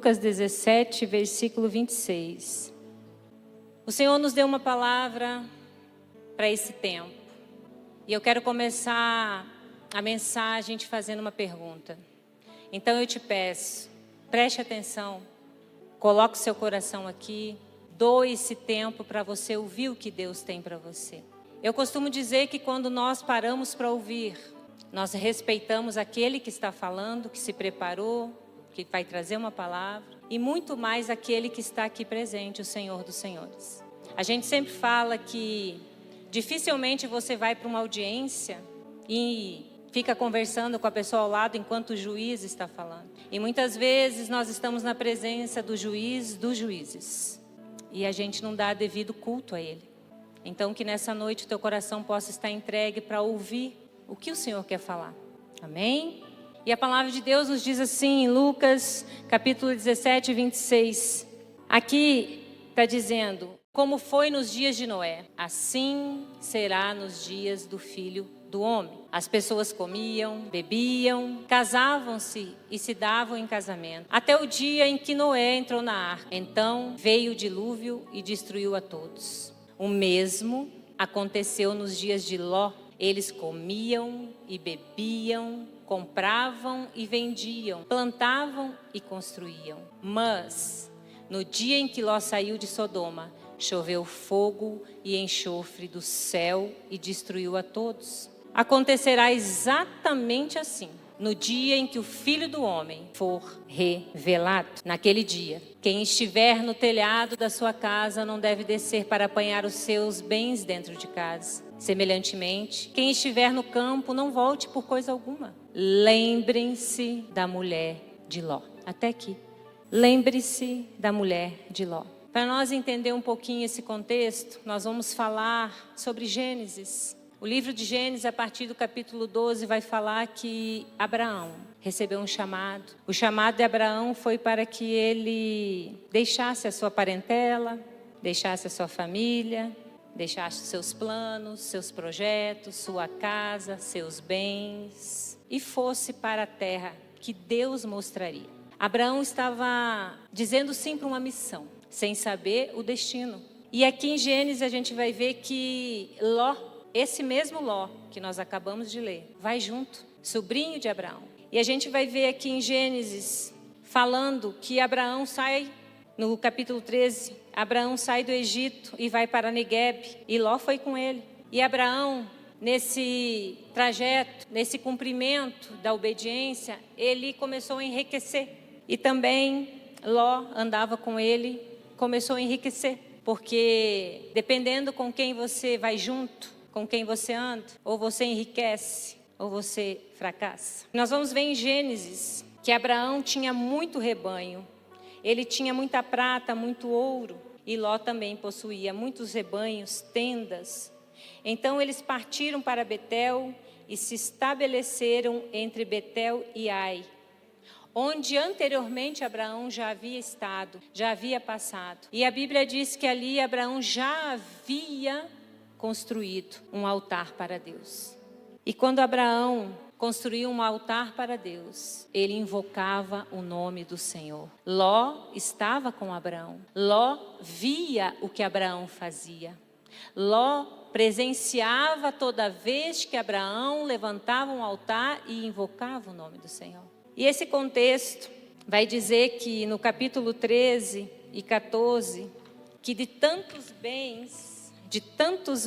Lucas 17, versículo 26. O Senhor nos deu uma palavra para esse tempo. E eu quero começar a mensagem te fazendo uma pergunta. Então eu te peço, preste atenção, coloque o seu coração aqui, doe esse tempo para você ouvir o que Deus tem para você. Eu costumo dizer que quando nós paramos para ouvir, nós respeitamos aquele que está falando, que se preparou, que vai trazer uma palavra, e muito mais aquele que está aqui presente, o Senhor dos Senhores. A gente sempre fala que dificilmente você vai para uma audiência e fica conversando com a pessoa ao lado enquanto o juiz está falando. E muitas vezes nós estamos na presença do juiz dos juízes. E a gente não dá devido culto a ele. Então que nessa noite o teu coração possa estar entregue para ouvir o que o Senhor quer falar. Amém? E a palavra de Deus nos diz assim em Lucas capítulo 17, 26. Aqui está dizendo: como foi nos dias de Noé, assim será nos dias do Filho do Homem. As pessoas comiam, bebiam, casavam-se e se davam em casamento, até o dia em que Noé entrou na arca. Então veio o dilúvio e destruiu a todos. O mesmo aconteceu nos dias de Ló. Eles comiam e bebiam, compravam e vendiam, plantavam e construíam. Mas no dia em que Ló saiu de Sodoma, choveu fogo e enxofre do céu e destruiu a todos. Acontecerá exatamente assim no dia em que o Filho do Homem for revelado. Naquele dia, quem estiver no telhado da sua casa não deve descer para apanhar os seus bens dentro de casa. Semelhantemente, quem estiver no campo não volte por coisa alguma. Lembrem-se da mulher de Ló. Até aqui. Lembre-se da mulher de Ló. Para nós entender um pouquinho esse contexto, nós vamos falar sobre Gênesis. O livro de Gênesis, a partir do capítulo 12, vai falar que Abraão recebeu um chamado. O chamado de Abraão foi para que ele deixasse a sua parentela, deixasse a sua família, deixasse seus planos, seus projetos, sua casa, seus bens e fosse para a terra que Deus mostraria. Abraão estava dizendo sim para uma missão, sem saber o destino. E aqui em Gênesis a gente vai ver que Ló, esse mesmo Ló que nós acabamos de ler, vai junto, sobrinho de Abraão. E a gente vai ver aqui em Gênesis falando que Abraão sai, no capítulo 13, Abraão sai do Egito e vai para Negueb, e Ló foi com ele. E Abraão, nesse trajeto, nesse cumprimento da obediência, ele começou a enriquecer. E também Ló andava com ele, começou a enriquecer. Porque dependendo com quem você vai junto, com quem você anda, ou você enriquece, ou você fracassa. Nós vamos ver em Gênesis que Abraão tinha muito rebanho. Ele tinha muita prata, muito ouro. E Ló também possuía muitos rebanhos, tendas. Então eles partiram para Betel e se estabeleceram entre Betel e Ai, onde anteriormente Abraão já havia estado, já havia passado. E a Bíblia diz que ali Abraão já havia construído um altar para Deus. E quando Abraão construiu um altar para Deus, ele invocava o nome do Senhor. Ló estava com Abraão. Ló via o que Abraão fazia. Ló presenciava toda vez que Abraão levantava um altar e invocava o nome do Senhor. E esse contexto vai dizer que no capítulo 13 e 14, que de tantos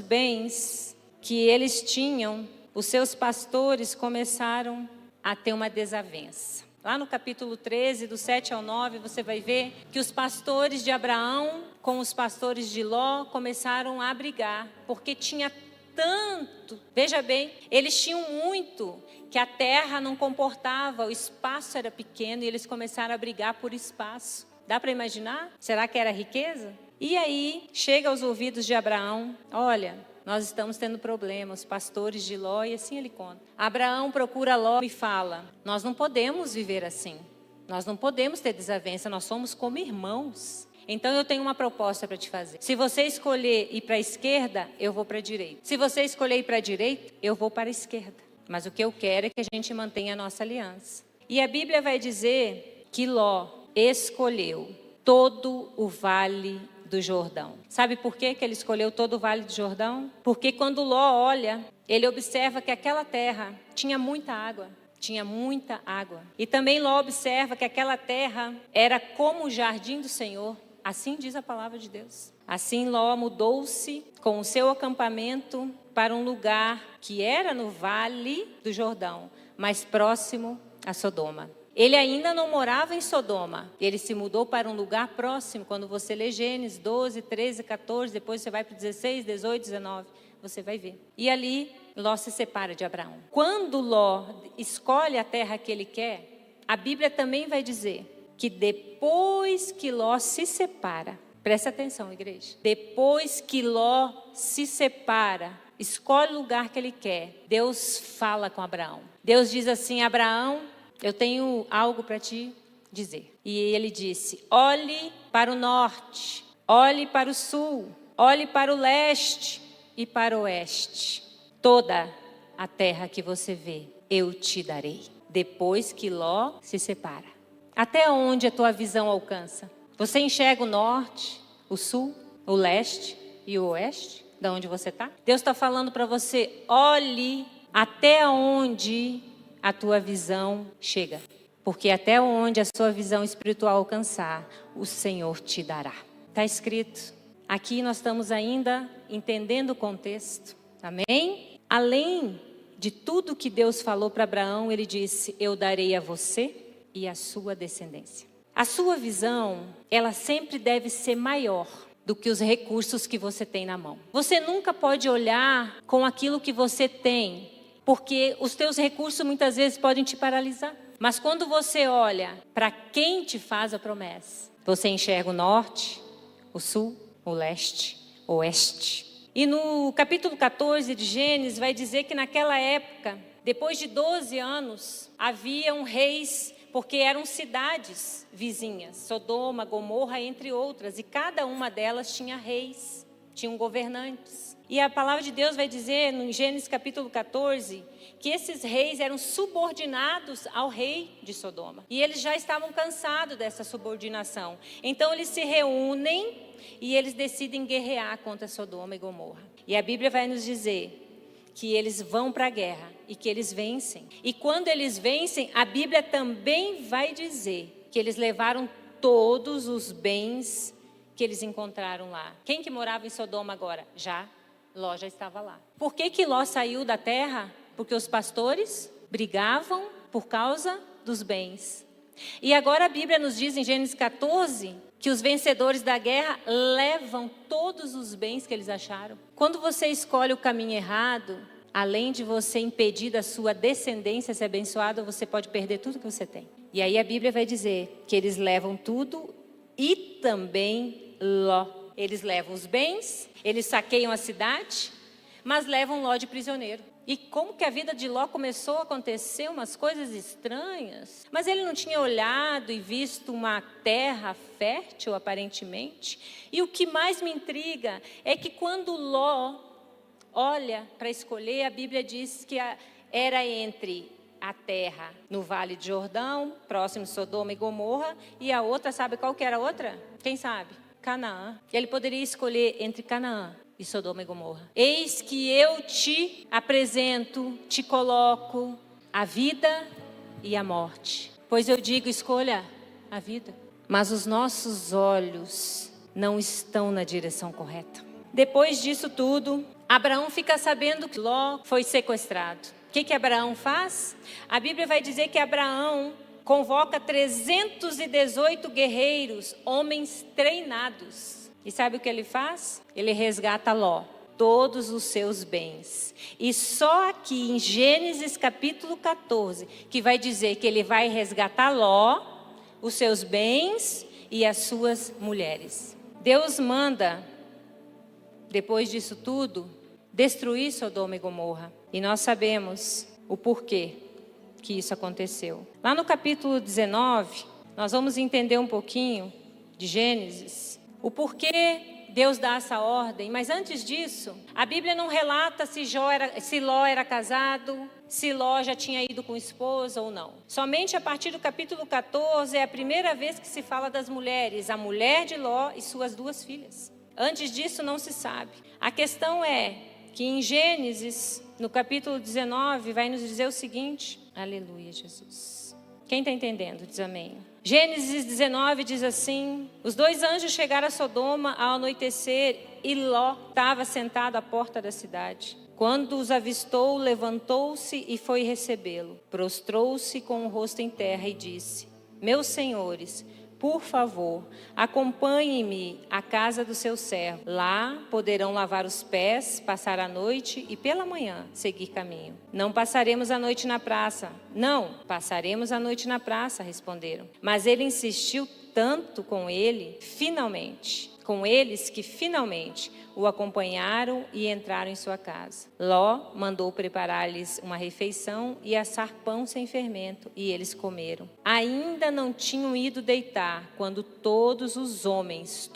bens que eles tinham, os seus pastores começaram a ter uma desavença. Lá no capítulo 13, do 7 ao 9, você vai ver que os pastores de Abraão com os pastores de Ló começaram a brigar, porque tinha tanto, veja bem, eles tinham muito, que a terra não comportava, o espaço era pequeno e eles começaram a brigar por espaço. Dá para imaginar? Será que era riqueza? E aí, chega aos ouvidos de Abraão, olha, nós estamos tendo problemas, pastores de Ló, e assim ele conta. Abraão procura Ló e fala, nós não podemos viver assim, nós não podemos ter desavença, nós somos como irmãos. Então eu tenho uma proposta para te fazer. Se você escolher ir para a esquerda, eu vou para a direita. Se você escolher ir para a direita, eu vou para a esquerda. Mas o que eu quero é que a gente mantenha a nossa aliança. E a Bíblia vai dizer que Ló escolheu todo o vale do Jordão. Sabe por que ele escolheu todo o vale do Jordão? Porque quando Ló olha, ele observa que aquela terra tinha muita água. Tinha muita água. E também Ló observa que aquela terra era como o jardim do Senhor. Assim diz a palavra de Deus. Assim Ló mudou-se com o seu acampamento para um lugar que era no vale do Jordão, mais próximo a Sodoma. Ele ainda não morava em Sodoma. Ele se mudou para um lugar próximo. Quando você lê Gênesis 12, 13, 14, depois você vai para 16, 18, 19, você vai ver. E ali Ló se separa de Abraão. Quando Ló escolhe a terra que ele quer, a Bíblia também vai dizer que depois que Ló se separa, presta atenção, igreja, depois que Ló se separa, escolhe o lugar que ele quer, Deus fala com Abraão. Deus diz assim: Abraão, eu tenho algo para te dizer. E ele disse: olhe para o norte, olhe para o sul, olhe para o leste e para o oeste. Toda a terra que você vê, eu te darei. Depois que Ló se separa. Até onde a tua visão alcança? Você enxerga o norte, o sul, o leste e o oeste? Da onde você está? Deus está falando para você: olhe até onde a tua visão chega. Porque até onde a sua visão espiritual alcançar, o Senhor te dará. Está escrito. Aqui nós estamos ainda entendendo o contexto. Amém? Além de tudo que Deus falou para Abraão, ele disse: eu darei a você e a sua descendência. A sua visão, ela sempre deve ser maior do que os recursos que você tem na mão. Você nunca pode olhar com aquilo que você tem, porque os teus recursos muitas vezes podem te paralisar. Mas quando você olha para quem te faz a promessa, você enxerga o norte, o sul, o leste, o oeste. E no capítulo 14 de Gênesis vai dizer que naquela época, depois de 12 anos, haviam reis, porque eram cidades vizinhas, Sodoma, Gomorra, entre outras, e cada uma delas tinha reis, tinham governantes. E a palavra de Deus vai dizer, no Gênesis capítulo 14, que esses reis eram subordinados ao rei de Sodoma. E eles já estavam cansados dessa subordinação. Então eles se reúnem e eles decidem guerrear contra Sodoma e Gomorra. E a Bíblia vai nos dizer que eles vão para a guerra e que eles vencem. E quando eles vencem, a Bíblia também vai dizer que eles levaram todos os bens que eles encontraram lá. Quem que morava em Sodoma agora? Ló já estava lá. Por que Ló saiu da terra? Porque os pastores brigavam por causa dos bens. E agora a Bíblia nos diz em Gênesis 14 que os vencedores da guerra levam todos os bens que eles acharam. Quando você escolhe o caminho errado, além de você impedir da sua descendência ser abençoada, você pode perder tudo que você tem. E aí a Bíblia vai dizer que eles levam tudo e também Ló. Eles levam os bens, eles saqueiam a cidade, mas levam Ló de prisioneiro. E como que a vida de Ló começou a acontecer umas coisas estranhas. Mas ele não tinha olhado e visto uma terra fértil, aparentemente. E o que mais me intriga é que quando Ló olha para escolher, a Bíblia diz que era entre a terra no Vale de Jordão, próximo de Sodoma e Gomorra, e a outra, sabe qual que era a outra? Quem sabe? Canaã. Ele poderia escolher entre Canaã e Sodoma e Gomorra. Eis que eu te apresento, te coloco a vida e a morte. Pois eu digo, escolha a vida. Mas os nossos olhos não estão na direção correta. Depois disso tudo, Abraão fica sabendo que Ló foi sequestrado. O que Abraão faz? A Bíblia vai dizer que Abraão convoca 318 guerreiros, homens treinados. E sabe o que ele faz? Ele resgata Ló, todos os seus bens. E só aqui em Gênesis capítulo 14, que vai dizer que ele vai resgatar Ló, os seus bens e as suas mulheres. Deus manda, depois disso tudo, destruir Sodoma e Gomorra. E nós sabemos o porquê que isso aconteceu. Lá no capítulo 19, nós vamos entender um pouquinho de Gênesis, o porquê Deus dá essa ordem, mas antes disso, a Bíblia não relata se Ló era casado, se Ló já tinha ido com esposa ou não. Somente a partir do capítulo 14 é a primeira vez que se fala das mulheres, a mulher de Ló e suas 2 filhas. Antes disso não se sabe. A questão é que em Gênesis, no capítulo 19, vai nos dizer o seguinte, aleluia, Jesus. Quem está entendendo, diz amém. Gênesis 19 diz assim: os 2 anjos chegaram a Sodoma ao anoitecer e Ló estava sentado à porta da cidade. Quando os avistou, levantou-se e foi recebê-lo. Prostrou-se com o rosto em terra e disse: meus senhores, por favor, acompanhem-me à casa do seu servo. Lá poderão lavar os pés, passar a noite e pela manhã seguir caminho. Não passaremos a noite na praça. Não, passaremos a noite na praça, responderam. Mas ele insistiu tanto com eles que finalmente o acompanharam e entraram em sua casa. Ló mandou preparar-lhes uma refeição e assar pão sem fermento, e eles comeram. Ainda não tinham ido deitar, quando todos os homens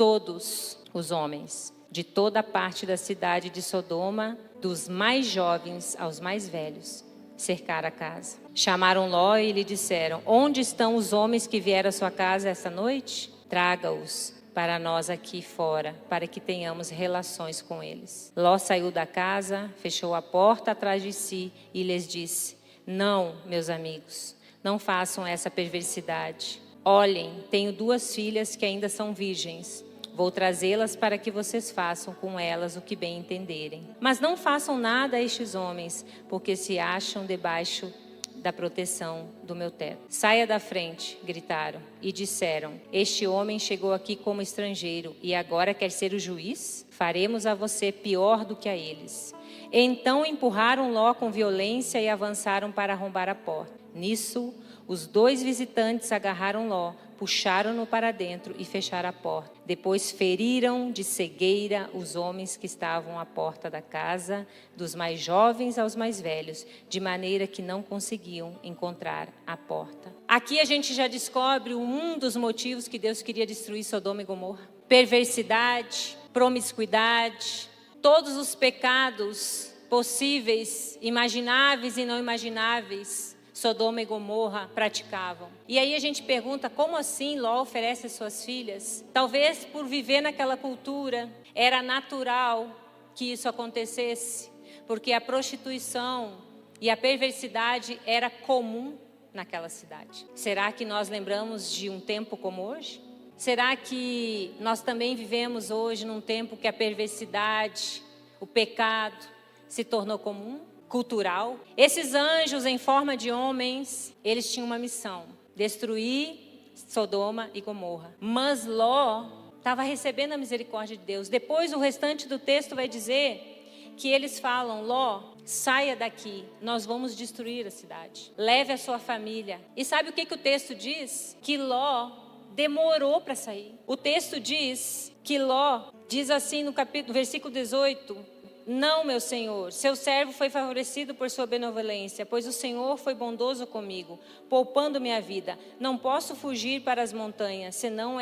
de toda a parte da cidade de Sodoma, dos mais jovens aos mais velhos, cercaram a casa. Chamaram Ló e lhe disseram: onde estão os homens que vieram à sua casa esta noite? Traga-os para nós aqui fora, para que tenhamos relações com eles. Ló saiu da casa, fechou a porta atrás de si e lhes disse: não, meus amigos, não façam essa perversidade. Olhem, tenho 2 filhas que ainda são virgens. Vou trazê-las para que vocês façam com elas o que bem entenderem. Mas não façam nada a estes homens, porque se acham debaixo da proteção do meu teto. Saia da frente, gritaram, e disseram: este homem chegou aqui como estrangeiro e agora quer ser o juiz? Faremos a você pior do que a eles. Então empurraram Ló com violência e avançaram para arrombar a porta. Nisso, os 2 visitantes agarraram Ló, puxaram-no para dentro e fecharam a porta. Depois feriram de cegueira os homens que estavam à porta da casa, dos mais jovens aos mais velhos, de maneira que não conseguiam encontrar a porta. Aqui a gente já descobre um dos motivos que Deus queria destruir Sodoma e Gomorra: perversidade, promiscuidade, todos os pecados possíveis, imagináveis e não imagináveis, Sodoma e Gomorra praticavam. E aí a gente pergunta: como assim Ló oferece as suas filhas? Talvez por viver naquela cultura, era natural que isso acontecesse, porque a prostituição e a perversidade era comum naquela cidade. Será que nós lembramos de um tempo como hoje? Será que nós também vivemos hoje num tempo que a perversidade, o pecado se tornou comum? Cultural. Esses anjos em forma de homens, eles tinham uma missão: destruir Sodoma e Gomorra. Mas Ló estava recebendo a misericórdia de Deus. Depois o restante do texto vai dizer que eles falam: Ló, saia daqui, nós vamos destruir a cidade. Leve a sua família. E sabe o que o texto diz? Que Ló demorou para sair. O texto diz que Ló, diz assim no versículo 18: não, meu senhor, seu servo foi favorecido por sua benevolência, pois o Senhor foi bondoso comigo, poupando minha vida. Não posso fugir para as montanhas, senão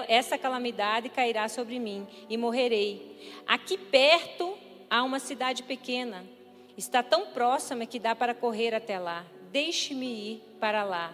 essa calamidade cairá sobre mim e morrerei. Aqui perto há uma cidade pequena, está tão próxima que dá para correr até lá. Deixe-me ir para lá.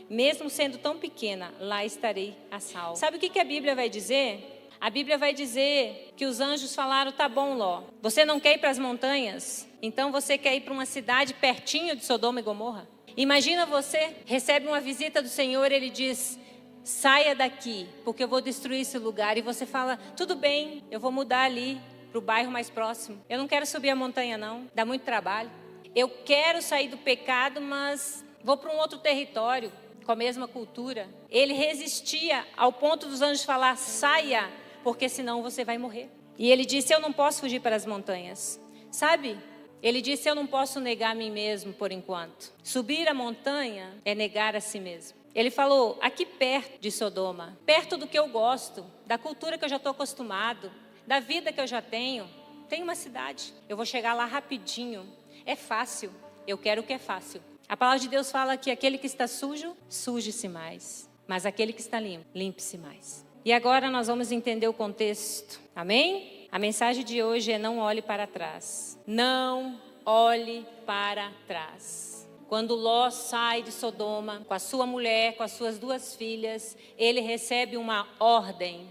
Mesmo sendo tão pequena, lá estarei a salvo. Sabe o que a Bíblia vai dizer? A Bíblia vai dizer que os anjos falaram: tá bom, Ló, você não quer ir para as montanhas? Então você quer ir para uma cidade pertinho de Sodoma e Gomorra? Imagina, você recebe uma visita do Senhor, ele diz: saia daqui, porque eu vou destruir esse lugar. E você fala: tudo bem, eu vou mudar ali para o bairro mais próximo. Eu não quero subir a montanha não, dá muito trabalho. Eu quero sair do pecado, mas vou para um outro território com a mesma cultura. Ele resistia ao ponto dos anjos falar: saia, porque senão você vai morrer. E ele disse: eu não posso fugir para as montanhas. Sabe? Ele disse: eu não posso negar a mim mesmo por enquanto. Subir a montanha é negar a si mesmo. Ele falou: aqui perto de Sodoma, perto do que eu gosto, da cultura que eu já estou acostumado, da vida que eu já tenho, tem uma cidade. Eu vou chegar lá rapidinho. É fácil. Eu quero o que é fácil. A palavra de Deus fala que aquele que está sujo, suje-se mais. Mas aquele que está limpo, limpe-se mais. E agora nós vamos entender o contexto. Amém? A mensagem de hoje é: não olhe para trás. Não olhe para trás. Quando Ló sai de Sodoma com a sua mulher, com as suas 2 filhas, ele recebe uma ordem.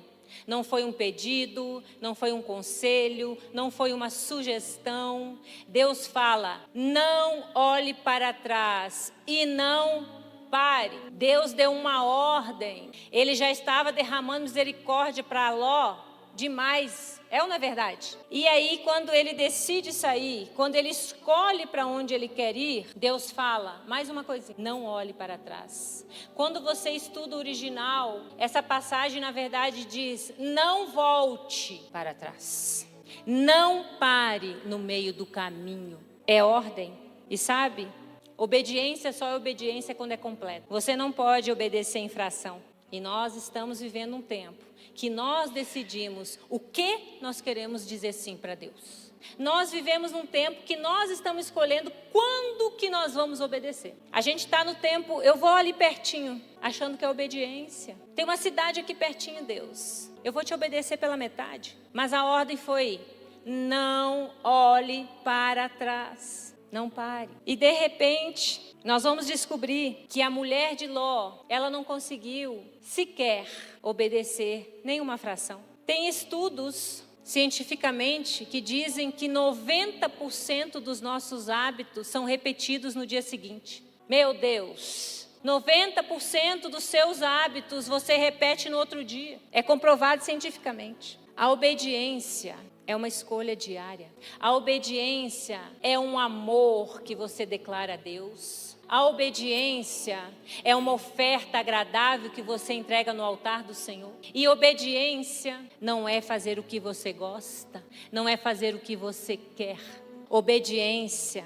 Não foi um pedido, não foi um conselho, não foi uma sugestão. Deus fala: não olhe para trás e não pare. Deus deu uma ordem. Ele já estava derramando misericórdia para Ló demais. É ou não é verdade? E aí, quando ele decide sair, quando ele escolhe para onde ele quer ir, Deus fala, mais uma coisinha: não olhe para trás. Quando você estuda o original, essa passagem na verdade diz: não volte para trás. Não pare no meio do caminho. É ordem. E sabe, obediência só é obediência quando é completa. Você não pode obedecer infração. E nós estamos vivendo um tempo que nós decidimos o que nós queremos dizer sim para Deus. Nós vivemos num tempo que nós estamos escolhendo quando que nós vamos obedecer. A gente está no tempo, eu vou ali pertinho, achando que é obediência. Tem uma cidade aqui pertinho, Deus. Eu vou te obedecer pela metade. Mas a ordem foi: não olhe para trás. Não pare. E de repente, nós vamos descobrir que a mulher de Ló, ela não conseguiu sequer obedecer nenhuma fração. Tem estudos, cientificamente, que dizem que 90% dos nossos hábitos são repetidos no dia seguinte. Meu Deus! 90% dos seus hábitos você repete no outro dia. É comprovado cientificamente. A obediência é uma escolha diária. A obediência é um amor que você declara a Deus. A obediência é uma oferta agradável que você entrega no altar do Senhor. E obediência não é fazer o que você gosta, não é fazer o que você quer. Obediência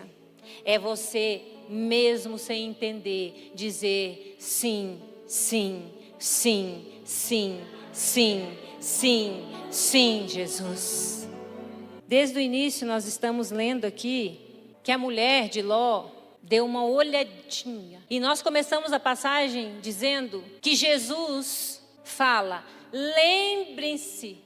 é você, mesmo sem entender, dizer sim, sim, sim, sim, sim, sim, sim, Jesus. Desde o início nós estamos lendo aqui que a mulher de Ló deu uma olhadinha. E nós começamos a passagem dizendo que Jesus fala: lembrem-se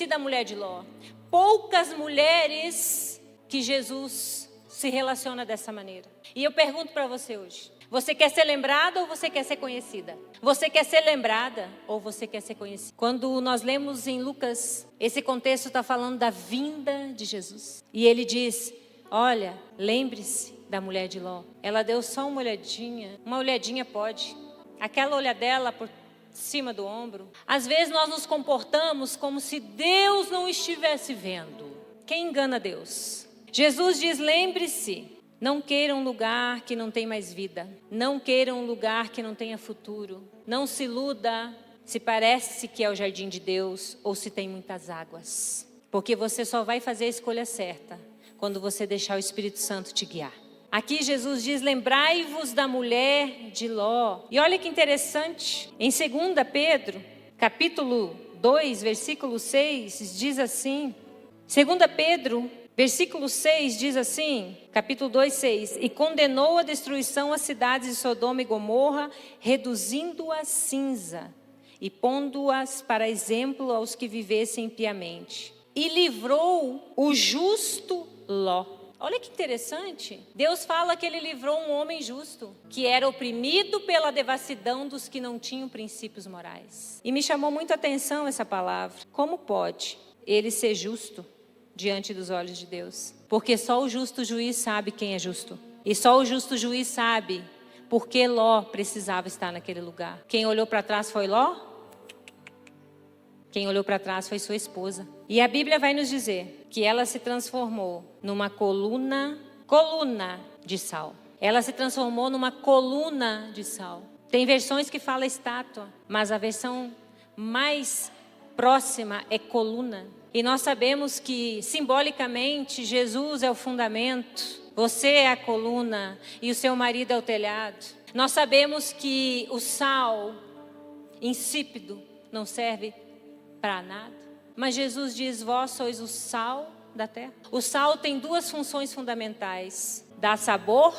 da mulher de Ló. Poucas mulheres que Jesus se relaciona dessa maneira. E eu pergunto para você hoje: você quer ser lembrada ou você quer ser conhecida? Você quer ser lembrada ou você quer ser conhecida? Quando nós lemos em Lucas, esse contexto está falando da vinda de Jesus. E ele diz: olha, lembre-se da mulher de Ló. Ela deu só uma olhadinha pode. Aquela olhadela por cima do ombro. Às vezes nós nos comportamos como se Deus não estivesse vendo. Quem engana Deus? Jesus diz: lembre-se. Não queira um lugar que não tem mais vida. Não queira um lugar que não tenha futuro. Não se iluda se parece que é o jardim de Deus ou se tem muitas águas. Porque você só vai fazer a escolha certa quando você deixar o Espírito Santo te guiar. Aqui Jesus diz: lembrai-vos da mulher de Ló. E olha que interessante. Em 2 Pedro, capítulo 2, versículo 6, diz assim. 2 Pedro Versículo 6 diz assim, capítulo 2, 6. E condenou a destruição as cidades de Sodoma e Gomorra, reduzindo-as a cinza e pondo-as para exemplo aos que vivessem impiamente. E livrou o justo Ló. Olha que interessante. Deus fala que ele livrou um homem justo, que era oprimido pela devassidão dos que não tinham princípios morais. E me chamou muito a atenção essa palavra. Como pode ele ser justo diante dos olhos de Deus? Porque só o justo juiz sabe quem é justo. E só o justo juiz sabe por que Ló precisava estar naquele lugar. Quem olhou para trás foi Ló? Quem olhou para trás foi sua esposa. E a Bíblia vai nos dizer que ela se transformou numa coluna de sal. Ela se transformou numa coluna de sal. Tem versões que falam estátua, mas a versão mais próxima é coluna. E nós sabemos que, simbolicamente, Jesus é o fundamento, você é a coluna e o seu marido é o telhado. Nós sabemos que o sal insípido não serve para nada. Mas Jesus diz: vós sois o sal da terra. O sal tem duas funções fundamentais: dá sabor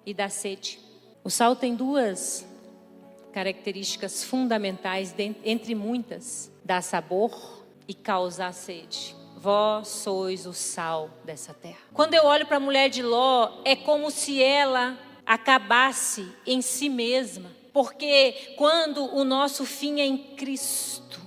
e dá sede. O sal tem duas características fundamentais, entre muitas. dar sabor e causar sede. Vós sois o sal dessa terra. Quando eu olho para a mulher de Ló, é como se ela acabasse em si mesma. Porque quando o nosso fim é em Cristo,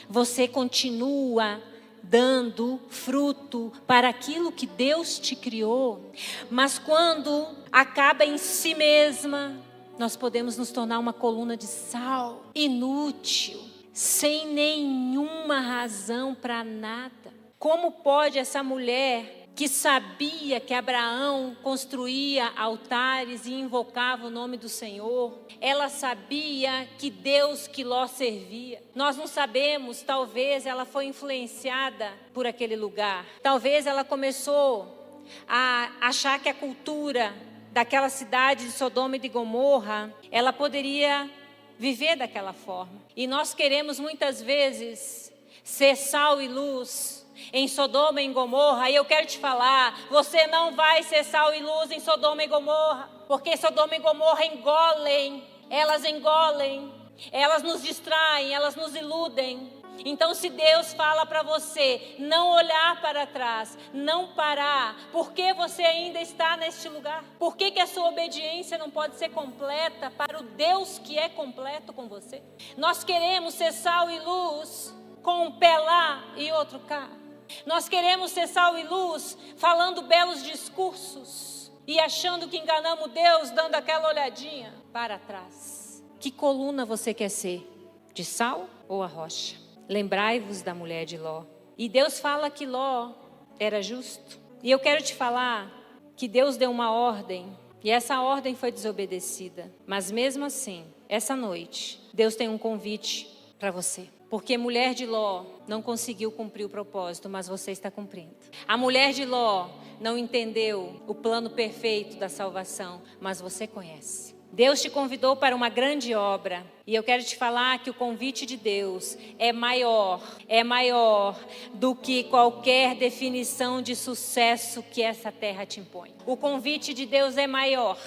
você continua dando fruto para aquilo que Deus te criou. Mas quando acaba em si mesma, nós podemos nos tornar uma coluna de sal, inútil, sem nenhuma razão para nada. Como pode essa mulher que sabia que Abraão construía altares e invocava o nome do Senhor, ela sabia que Deus que Ló servia. Nós não sabemos, talvez ela foi influenciada por aquele lugar. Talvez ela começou a achar que a cultura daquela cidade de Sodoma e de Gomorra, ela poderia viver daquela forma. E nós queremos muitas vezes ser sal e luz em Sodoma e em Gomorra. E eu quero te falar, você não vai ser sal e luz em Sodoma e Gomorra, porque Sodoma e Gomorra engolem, elas nos distraem, elas nos iludem. Então, se Deus fala para você não olhar para trás, não parar, por que você ainda está neste lugar? Por que a sua obediência não pode ser completa para o Deus que é completo com você? Nós queremos ser sal e luz com um pé lá e outro cá. Nós queremos ser sal e luz falando belos discursos e achando que enganamos Deus, dando aquela olhadinha para trás. Que coluna você quer ser? De sal ou a rocha? Lembrai-vos da mulher de Ló. E Deus fala que Ló era justo. E eu quero te falar que Deus deu uma ordem e essa ordem foi desobedecida. Mas mesmo assim, essa noite, Deus tem um convite para você. Porque mulher de Ló não conseguiu cumprir o propósito, mas você está cumprindo. A mulher de Ló não entendeu o plano perfeito da salvação, mas você conhece. Deus te convidou para uma grande obra. E eu quero te falar que o convite de Deus é maior do que qualquer definição de sucesso que essa terra te impõe. O convite de Deus é maior,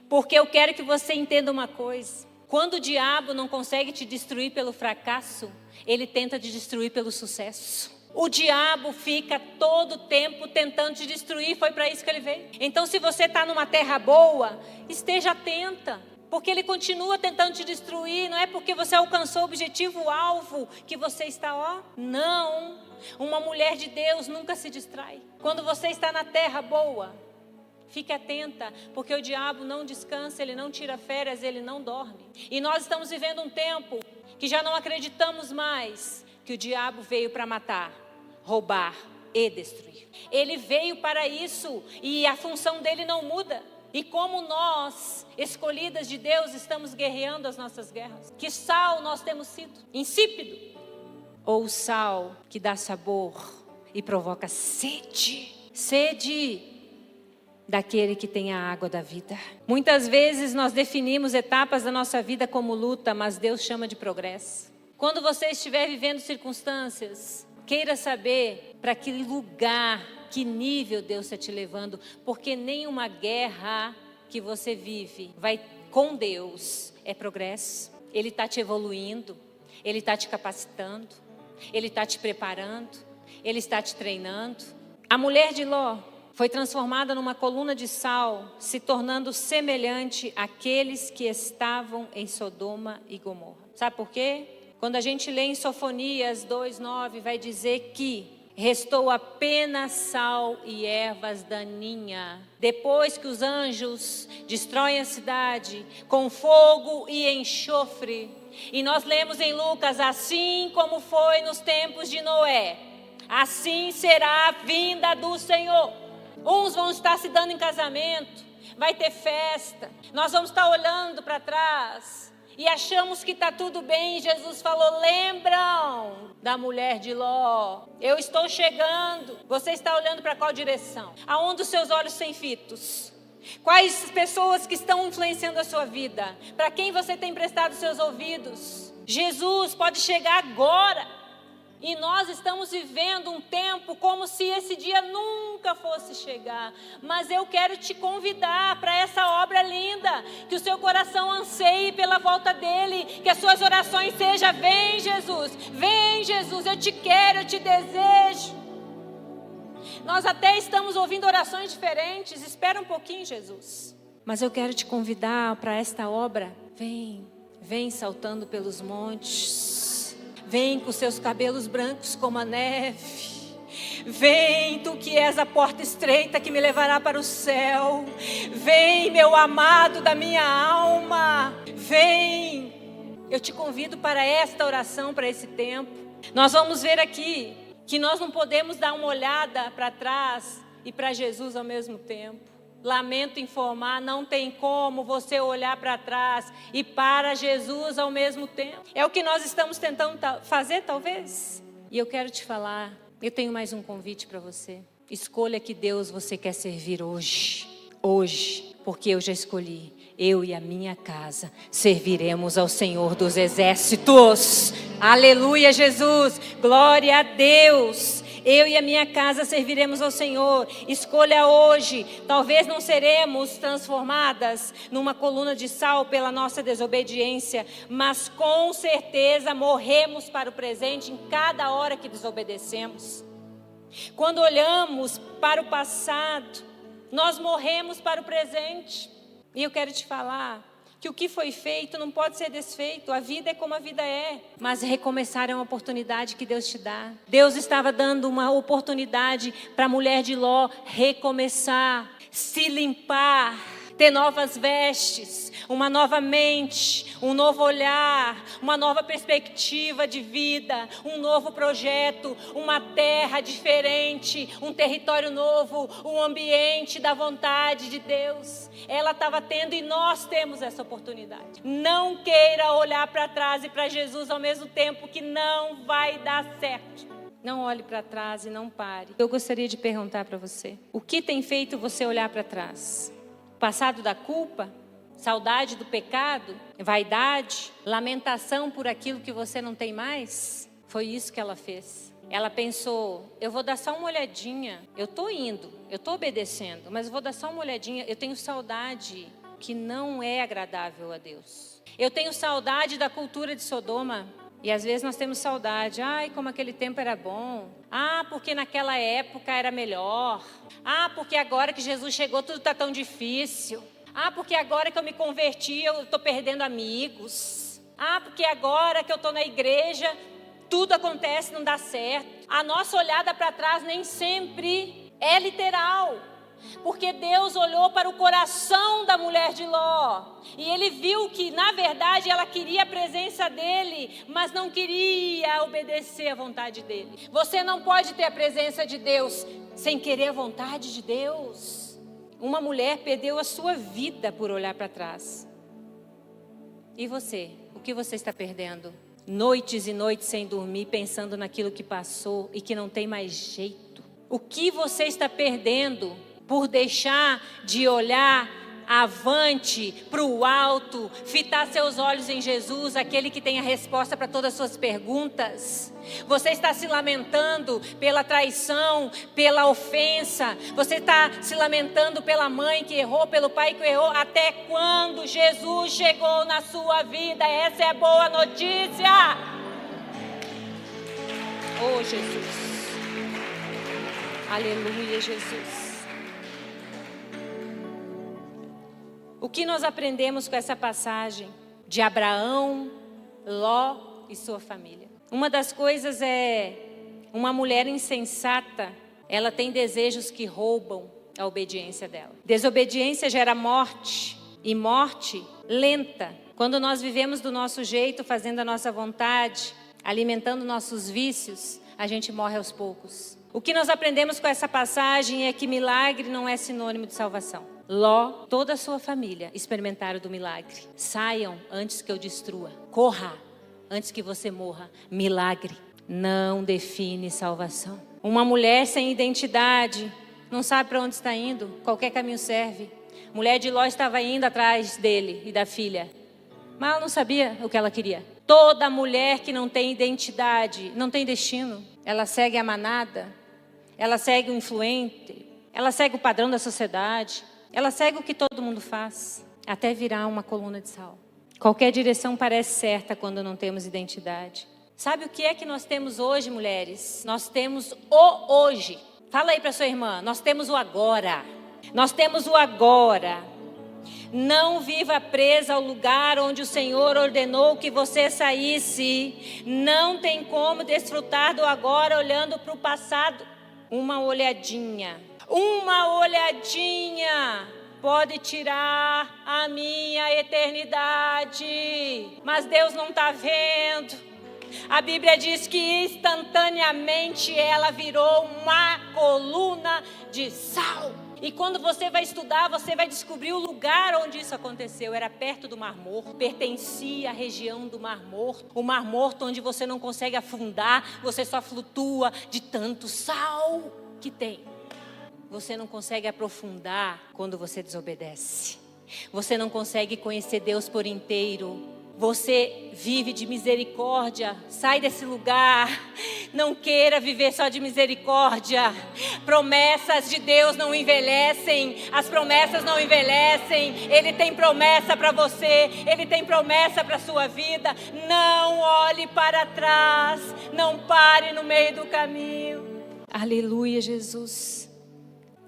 porque eu quero que você entenda uma coisa. Quando o diabo não consegue te destruir pelo fracasso, ele tenta te destruir pelo sucesso. O diabo fica todo o tempo tentando te destruir, foi para isso que ele veio. Então, se você está numa terra boa, esteja atenta, porque ele continua tentando te destruir. Não é porque você alcançou o objetivo, o alvo, que você está, não. Uma mulher de Deus nunca se distrai. Quando você está na terra boa, fique atenta, porque o diabo não descansa, ele não tira férias, ele não dorme. E nós estamos vivendo um tempo que já não acreditamos mais que o diabo veio para matar, roubar e destruir. Ele veio para isso e a função dele não muda. E como nós, escolhidas de Deus, estamos guerreando as nossas guerras. Que sal nós temos sido? Insípido? Ou sal que dá sabor e provoca sede? Sede daquele que tem a água da vida. Muitas vezes nós definimos etapas da nossa vida como luta, mas Deus chama de progresso. Quando você estiver vivendo circunstâncias, queira saber para que lugar, que nível Deus está te levando, porque nenhuma guerra que você vive vai com Deus é progresso. Ele está te evoluindo, Ele está te capacitando, Ele está te preparando, Ele está te treinando. A mulher de Ló foi transformada numa coluna de sal, se tornando semelhante àqueles que estavam em Sodoma e Gomorra. Sabe por quê? Quando a gente lê em Sofonias 2:9, vai dizer que restou apenas sal e ervas daninhas. Depois que os anjos destroem a cidade com fogo e enxofre. E nós lemos em Lucas, assim como foi nos tempos de Noé, assim será a vinda do Senhor. Uns vão estar se dando em casamento, vai ter festa, nós vamos estar olhando para trás e achamos que está tudo bem. Jesus falou, lembram da mulher de Ló? Eu estou chegando. Você está olhando para qual direção? Aonde os seus olhos têm fitos? Quais pessoas que estão influenciando a sua vida? Para quem você tem prestado seus ouvidos? Jesus pode chegar agora. E nós estamos vivendo um tempo tempo como se esse dia nunca fosse chegar. Mas eu quero te convidar para essa obra linda, que o seu coração anseie pela volta dele, que as suas orações sejam: vem Jesus, eu te quero, eu te desejo. Nós até estamos ouvindo orações diferentes, espera um pouquinho, Jesus. Mas eu quero te convidar para esta obra. Vem saltando pelos montes. Vem com seus cabelos brancos como a neve. Vem, tu que és a porta estreita que me levará para o céu. Vem, meu amado da minha alma. Vem. Eu te convido para esta oração, para esse tempo. Nós vamos ver aqui que nós não podemos dar uma olhada para trás e para Jesus ao mesmo tempo. Lamento informar, não tem como você olhar para trás e para Jesus ao mesmo tempo. É o que nós estamos tentando fazer, talvez. E eu quero te falar, eu tenho mais um convite para você. Escolha que Deus você quer servir hoje. Hoje, porque eu já escolhi. Eu e a minha casa serviremos ao Senhor dos Exércitos. Aleluia, Jesus. Glória a Deus. Eu e a minha casa serviremos ao Senhor. Escolha hoje. Talvez não seremos transformadas numa coluna de sal pela nossa desobediência, mas com certeza morremos para o presente em cada hora que desobedecemos. Quando olhamos para o passado, nós morremos para o presente. E eu quero te falar que o que foi feito não pode ser desfeito. A vida é como a vida é. Mas recomeçar é uma oportunidade que Deus te dá. Deus estava dando uma oportunidade para a mulher de Ló recomeçar, se limpar, ter novas vestes, uma nova mente, um novo olhar, uma nova perspectiva de vida, um novo projeto, uma terra diferente, um território novo, um ambiente da vontade de Deus. Ela estava tendo e nós temos essa oportunidade. Não queira olhar para trás e para Jesus ao mesmo tempo, que não vai dar certo. Não olhe para trás e não pare. Eu gostaria de perguntar para você: o que tem feito você olhar para trás? Passado da culpa? Saudade do pecado? Vaidade? Lamentação por aquilo que você não tem mais? Foi isso que ela fez. Ela pensou: eu vou dar só uma olhadinha. Eu estou indo, eu estou obedecendo, mas eu vou dar só uma olhadinha. Eu tenho saudade, que não é agradável a Deus. Eu tenho saudade da cultura de Sodoma. E às vezes nós temos saudade. Ai, como aquele tempo era bom. Ah, porque naquela época era melhor. Ah, porque agora que Jesus chegou tudo está tão difícil. Ah, porque agora que eu me converti eu estou perdendo amigos. Ah, porque agora que eu estou na igreja tudo acontece, não dá certo. A nossa olhada para trás nem sempre é literal. Porque Deus olhou para o coração da mulher de Ló. E Ele viu que, na verdade, ela queria a presença dEle, mas não queria obedecer à vontade dEle. Você não pode ter a presença de Deus sem querer a vontade de Deus. Uma mulher perdeu a sua vida por olhar para trás. E você? O que você está perdendo? Noites e noites sem dormir, pensando naquilo que passou e que não tem mais jeito. O que você está perdendo por deixar de olhar avante, para o alto, fitar seus olhos em Jesus, aquele que tem a resposta para todas as suas perguntas? Você está se lamentando pela traição, pela ofensa. Você está se lamentando pela mãe que errou, pelo pai que errou. Até quando Jesus chegou na sua vida? Essa é a boa notícia. Oh, Jesus. Aleluia, Jesus. O que nós aprendemos com essa passagem de Abraão, Ló e sua família? Uma das coisas é, uma mulher insensata, ela tem desejos que roubam a obediência dela. Desobediência gera morte, e morte lenta. Quando nós vivemos do nosso jeito, fazendo a nossa vontade, alimentando nossos vícios, a gente morre aos poucos. O que nós aprendemos com essa passagem é que milagre não é sinônimo de salvação. Ló, toda a sua família experimentaram do milagre. Saiam antes que eu destrua. Corra antes que você morra. Milagre não define salvação. Uma mulher sem identidade, não sabe para onde está indo. Qualquer caminho serve. Mulher de Ló estava indo atrás dele e da filha, mas ela não sabia o que ela queria. Toda mulher que não tem identidade, não tem destino. Ela segue a manada. ela segue o influente, ela segue o padrão da sociedade, ela segue o que todo mundo faz, até virar uma coluna de sal. Qualquer direção parece certa quando não temos identidade. Sabe o que é que nós temos hoje, mulheres? Nós temos o hoje. Fala aí para sua irmã, nós temos o agora. Nós temos o agora. Não viva presa ao lugar onde o Senhor ordenou que você saísse. Não tem como desfrutar do agora olhando para o passado. Uma olhadinha pode tirar a minha eternidade. Mas Deus não está vendo. A Bíblia diz que instantaneamente ela virou uma coluna de sal. E quando você vai estudar, você vai descobrir o lugar onde isso aconteceu. Era perto do Mar Morto, pertencia à região do Mar Morto. O Mar Morto onde você não consegue afundar, você só flutua de tanto sal que tem. Você não consegue aprofundar quando você desobedece. Você não consegue conhecer Deus por inteiro. Você vive de misericórdia, sai desse lugar, não queira viver só de misericórdia. Promessas de Deus não envelhecem, as promessas não envelhecem. Ele tem promessa para você, Ele tem promessa para a sua vida. Não olhe para trás, não pare no meio do caminho. Aleluia, Jesus.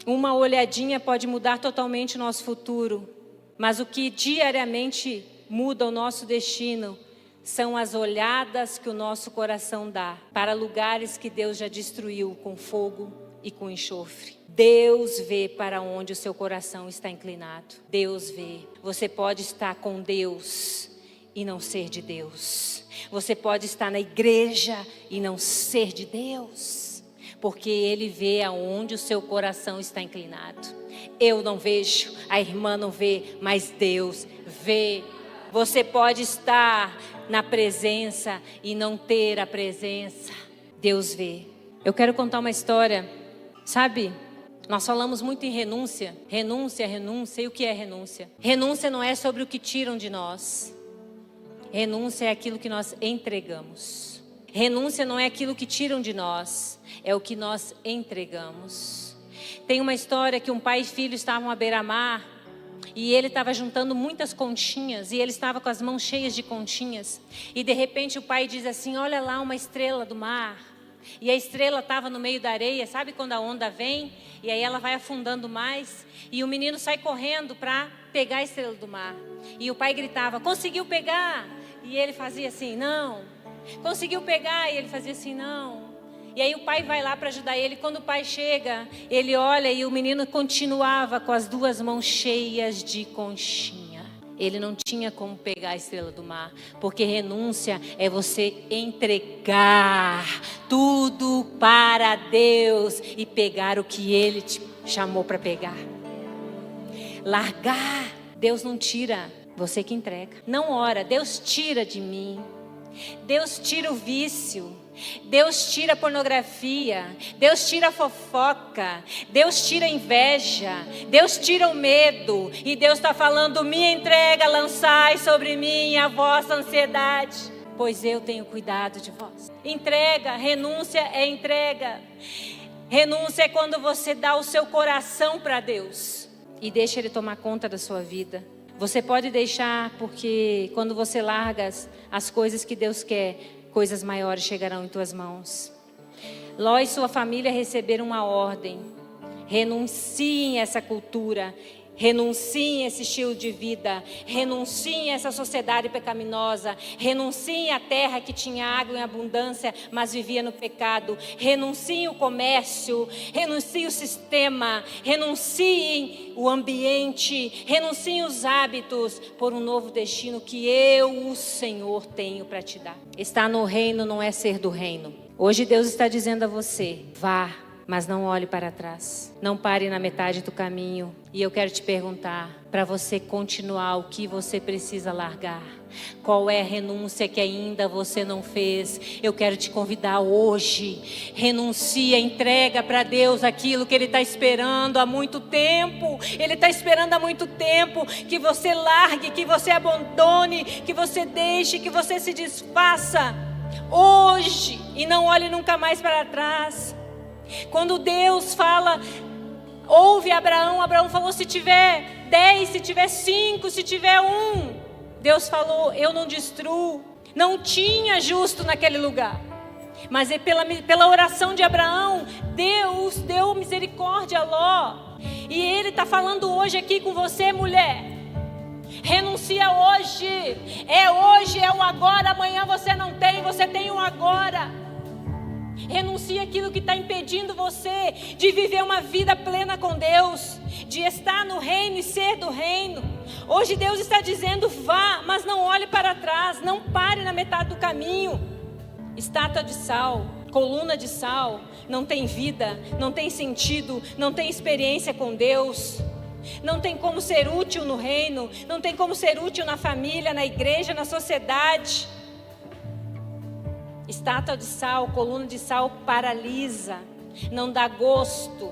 Uma olhadinha pode mudar totalmente o nosso futuro, mas o que diariamente muda o nosso destino são as olhadas que o nosso coração dá para lugares que Deus já destruiu com fogo e com enxofre. Deus vê para onde o seu coração está inclinado. Deus vê. Você pode estar com Deus e não ser de Deus. Você pode estar na igreja e não ser de Deus, porque Ele vê aonde o seu coração está inclinado. Eu não vejo, a irmã não vê, mas Deus vê. Você pode estar na presença e não ter a presença. Deus vê. Eu quero contar uma história. Sabe, nós falamos muito em renúncia. Renúncia. E o que é renúncia? Renúncia não é sobre o que tiram de nós. Renúncia é aquilo que nós entregamos. Renúncia não é aquilo que tiram de nós. É o que nós entregamos. Tem uma história que um pai e filho estavam à beira-mar. E ele estava juntando muitas conchinhas. E ele estava com as mãos cheias de conchinhas. E de repente o pai diz assim: olha lá uma estrela do mar. E a estrela estava no meio da areia. Sabe quando a onda vem? E aí ela vai afundando mais. E o menino sai correndo para pegar a estrela do mar. E o pai gritava: conseguiu pegar? E ele fazia assim: não. Conseguiu pegar? E ele fazia assim: não. E aí o pai vai lá para ajudar ele. Quando o pai chega, ele olha e o menino continuava com as duas mãos cheias de conchinha. Ele não tinha como pegar a estrela do mar, porque renúncia é você entregar tudo para Deus e pegar o que Ele te chamou para pegar. Largar. Deus não tira, você que entrega. Não ora, Deus tira de mim. Deus tira o vício. Deus tira a pornografia, Deus tira a fofoca, Deus tira a inveja, Deus tira o medo. E Deus está falando: me entrega, lançai sobre mim a vossa ansiedade, pois eu tenho cuidado de vós. Entrega, renúncia é entrega. Renúncia é quando você dá o seu coração para Deus e deixa Ele tomar conta da sua vida. Você pode deixar, porque quando você larga as coisas que Deus quer, coisas maiores chegarão em tuas mãos. Ló e sua família receberam uma ordem: renunciem a essa cultura, renunciem a esse estilo de vida, renunciem a essa sociedade pecaminosa, renunciem à terra que tinha água em abundância, mas vivia no pecado, renunciem o comércio, renunciem o sistema, renunciem o ambiente, renunciem os hábitos por um novo destino que eu, o Senhor, tenho para te dar. Estar no reino não é ser do reino. Hoje Deus está dizendo a você: vá, mas não olhe para trás. Não pare na metade do caminho. E eu quero te perguntar, para você continuar, o que você precisa largar? Qual é a renúncia que ainda você não fez? Eu quero te convidar hoje. Renuncia, entrega para Deus aquilo que Ele está esperando há muito tempo. Ele está esperando há muito tempo que você largue, que você abandone, que você deixe, que você se desfaça hoje. E não olhe nunca mais para trás. Quando Deus fala, ouve Abraão, Abraão falou: se tiver 10, se tiver 5, se tiver 1. Deus falou: eu não destruo. Não tinha justo naquele lugar. Mas é pela oração de Abraão, Deus deu misericórdia a Ló. E Ele está falando hoje aqui com você, mulher. Renuncia hoje. É hoje, é o agora. Amanhã você não tem, você tem o agora. Renuncia aquilo que está impedindo você de viver uma vida plena com Deus, de estar no reino e ser do reino. Hoje Deus está dizendo: vá, mas não olhe para trás, não pare na metade do caminho. Estátua de sal, coluna de sal, não tem vida, não tem sentido, não tem experiência com Deus. Não tem como ser útil no reino, não tem como ser útil na família, na igreja, na sociedade. Estátua de sal, coluna de sal paralisa, não dá gosto,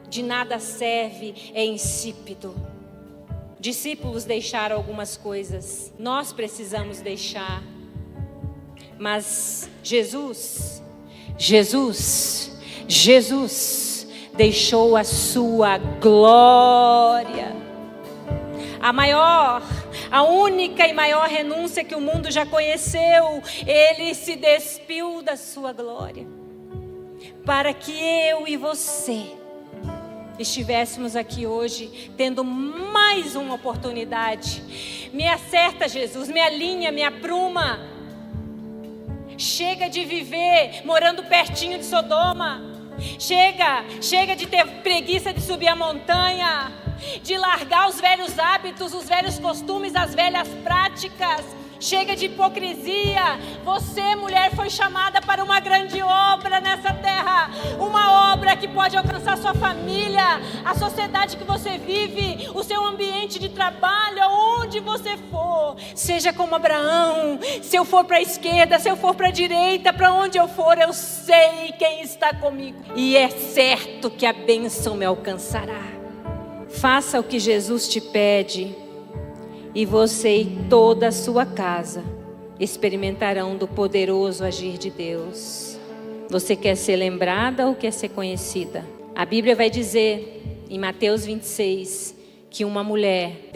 de nada serve, é insípido. Discípulos deixaram algumas coisas, nós precisamos deixar. Mas Jesus deixou a sua glória. A única e maior renúncia que o mundo já conheceu. Ele se despiu da sua glória, para que eu e você estivéssemos aqui hoje, tendo mais uma oportunidade. Me acerta, Jesus, me alinha, me apruma. Chega de viver morando pertinho de Sodoma. Chega de ter preguiça de subir a montanha, de largar os velhos hábitos, os velhos costumes, as velhas práticas. Chega de hipocrisia. Você, mulher, foi chamada para uma grande obra nessa terra. Uma obra que pode alcançar sua família, a sociedade que você vive, o seu ambiente de trabalho, aonde você for. Seja como Abraão. Se eu for para a esquerda, se eu for para a direita, para onde eu for, eu sei quem está comigo. E é certo que a bênção me alcançará. Faça o que Jesus te pede, e você e toda a sua casa experimentarão do poderoso agir de Deus. Você quer ser lembrada ou quer ser conhecida? A Bíblia vai dizer em Mateus 26 que uma mulher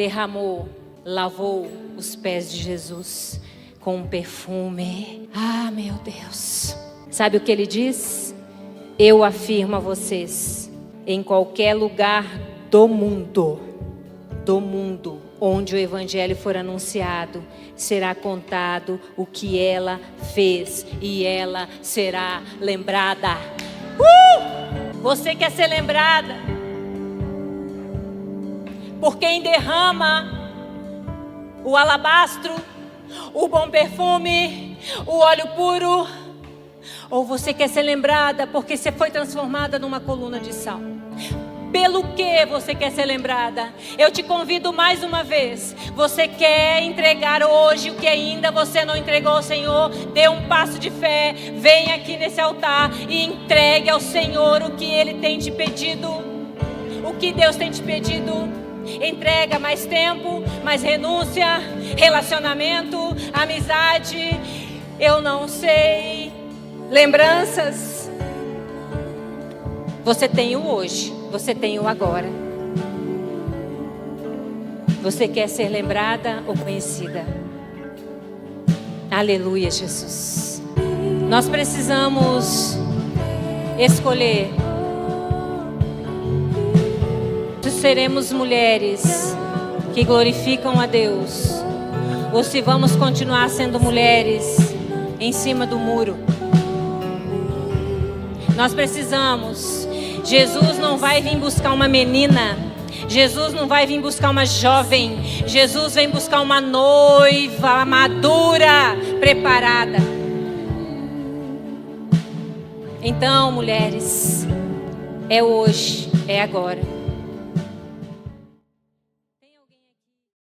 lavou os pés de Jesus com um perfume. Ah, meu Deus! Sabe o que ele diz? Eu afirmo a vocês, em qualquer lugar do mundo, onde o evangelho for anunciado, será contado o que ela fez e ela será lembrada. Você quer ser lembrada por quem derrama o alabastro, o bom perfume, o óleo puro? Ou você quer ser lembrada porque você foi transformada numa coluna de sal? Pelo que você quer ser lembrada? Eu te convido mais uma vez. Você quer entregar hoje o que ainda você não entregou ao Senhor? Dê um passo de fé. Venha aqui nesse altar e entregue ao Senhor o que Ele tem te pedido. O que Deus tem te pedido. Entrega mais tempo, mais renúncia, relacionamento, amizade. Eu não sei. Lembranças. Você tem o hoje. Você tem o agora. Você quer ser lembrada ou conhecida? Aleluia, Jesus. Nós precisamos escolher se seremos mulheres que glorificam a Deus, ou se vamos continuar sendo mulheres em cima do muro. Nós precisamos. Jesus não vai vir buscar uma menina. Jesus não vai vir buscar uma jovem. Jesus vem buscar uma noiva madura, preparada. Então, mulheres, é hoje, é agora.